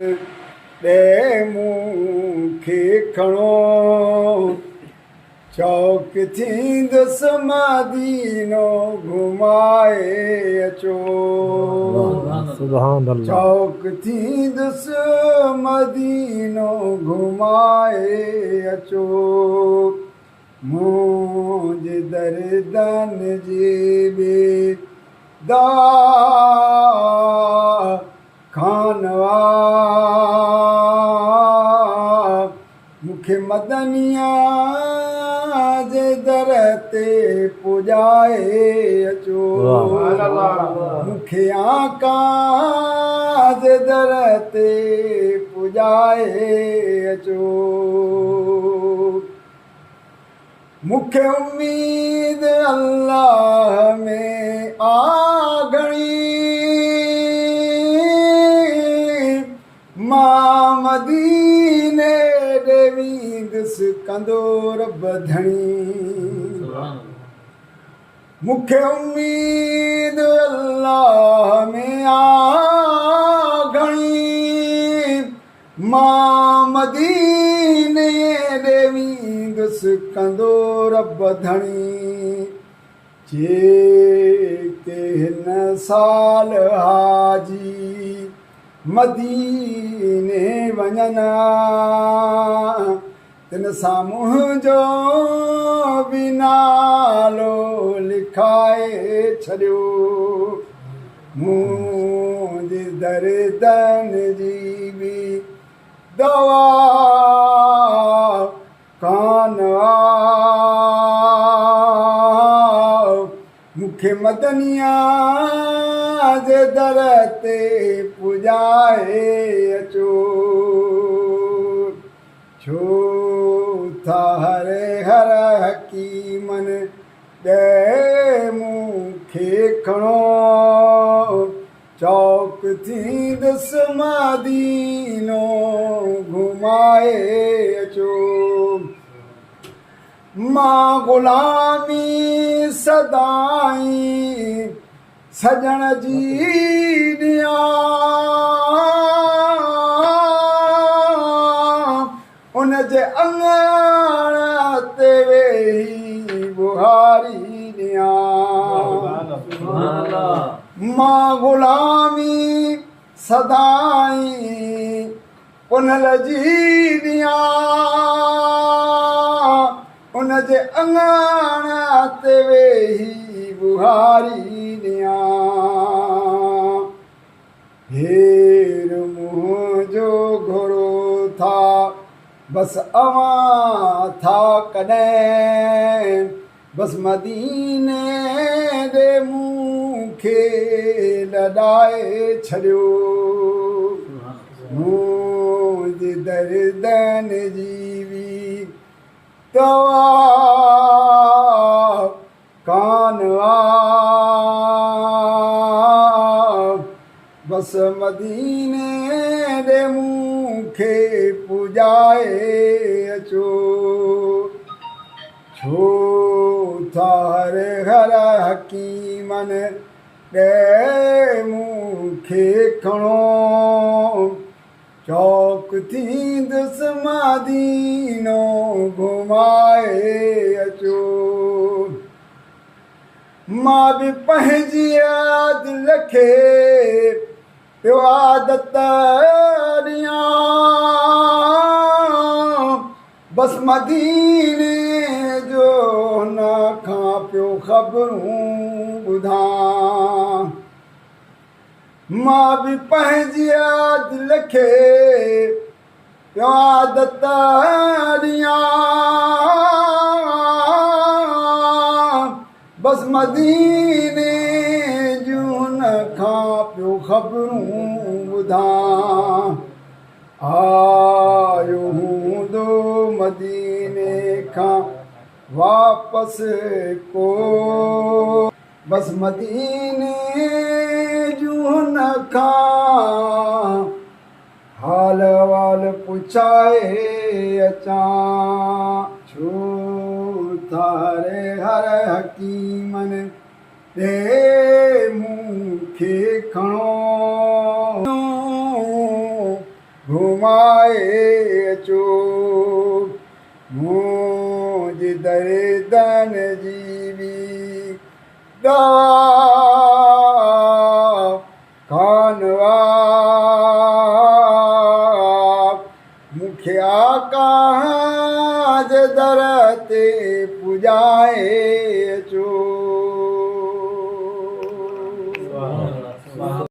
ॾे मूंखे खणो चौक थींदुसि मदीनो घुमाए अचो। चौक थींदुसि मदीनो घुमाए अचो। मुंहिंजे दर्दन जी बि खानवा मूंखे मदनिया जे दर ते पुॼाए अचो। मूंखे आका जे दर ते पुॼाए अचो। मूंखे उम्मीद अल्लाह में आ घणी मां मदीने ॾे वेंदुसि कंदो रब धणी। मूंखे उम्मीद अल्लाह में आ घणी मां मदीने ॾे वेंदुसि कंदो रब धणी। जेके हिन साल हाजी मदीने वञनि तिन सां मुंहिंजो बि नालो लिखाए छॾियो। मुंहिंजे दर्दन जी बि दवा कान मूंखे मदनिया जे दर ते पुॼाए अचो। छो था हर हकीमन ॾे मूंखे खणो चौक थींदुसि मदीनो घुमाए अचो। मां ग़ुलामी सदाई सजण जी ॾियां उन जे अंगण ते वेही बुहारी ॾियां। मां ग़ुलामी सदाई उन जी ॾियां उन जे अंगण ते वेही बुहारी ॾियां। हेर मुंहिंजो घोड़ो था बसि अवां था कॾहिं बसि मदीने ॾे मूंखे लॾाए छॾियो। मुंहिंजे दर्दन जी बि दवा कान बसि मदीने ॾे मूंखे पुॼाए अचो। छो था हर हकीमन ॾे मूंखे खणो चौक थींदुसि मदीनो घुमाए अचो। मां बि पंहिंजी दिल खे पियो आदत ॾियां बसि मदीने जो हुन खां पियो ख़बरूं ॿुधां। मां बि पंहिंजी दिल खे पियो आदत ॾियां बसि मदीने जूं हुन खां पियो ख़बरूं ॿुधां। आयो हूंदो मदीने खां वापसि को बसि मदीने जूं हुन खां हाल वाल पुछाए अचां। छो था हर हकीमन ॾे मूंखे खणो घुमाए चो मुझ दर्दन जीवी दवा खानवा मुखिया कहाँ दरते पुजाए चो।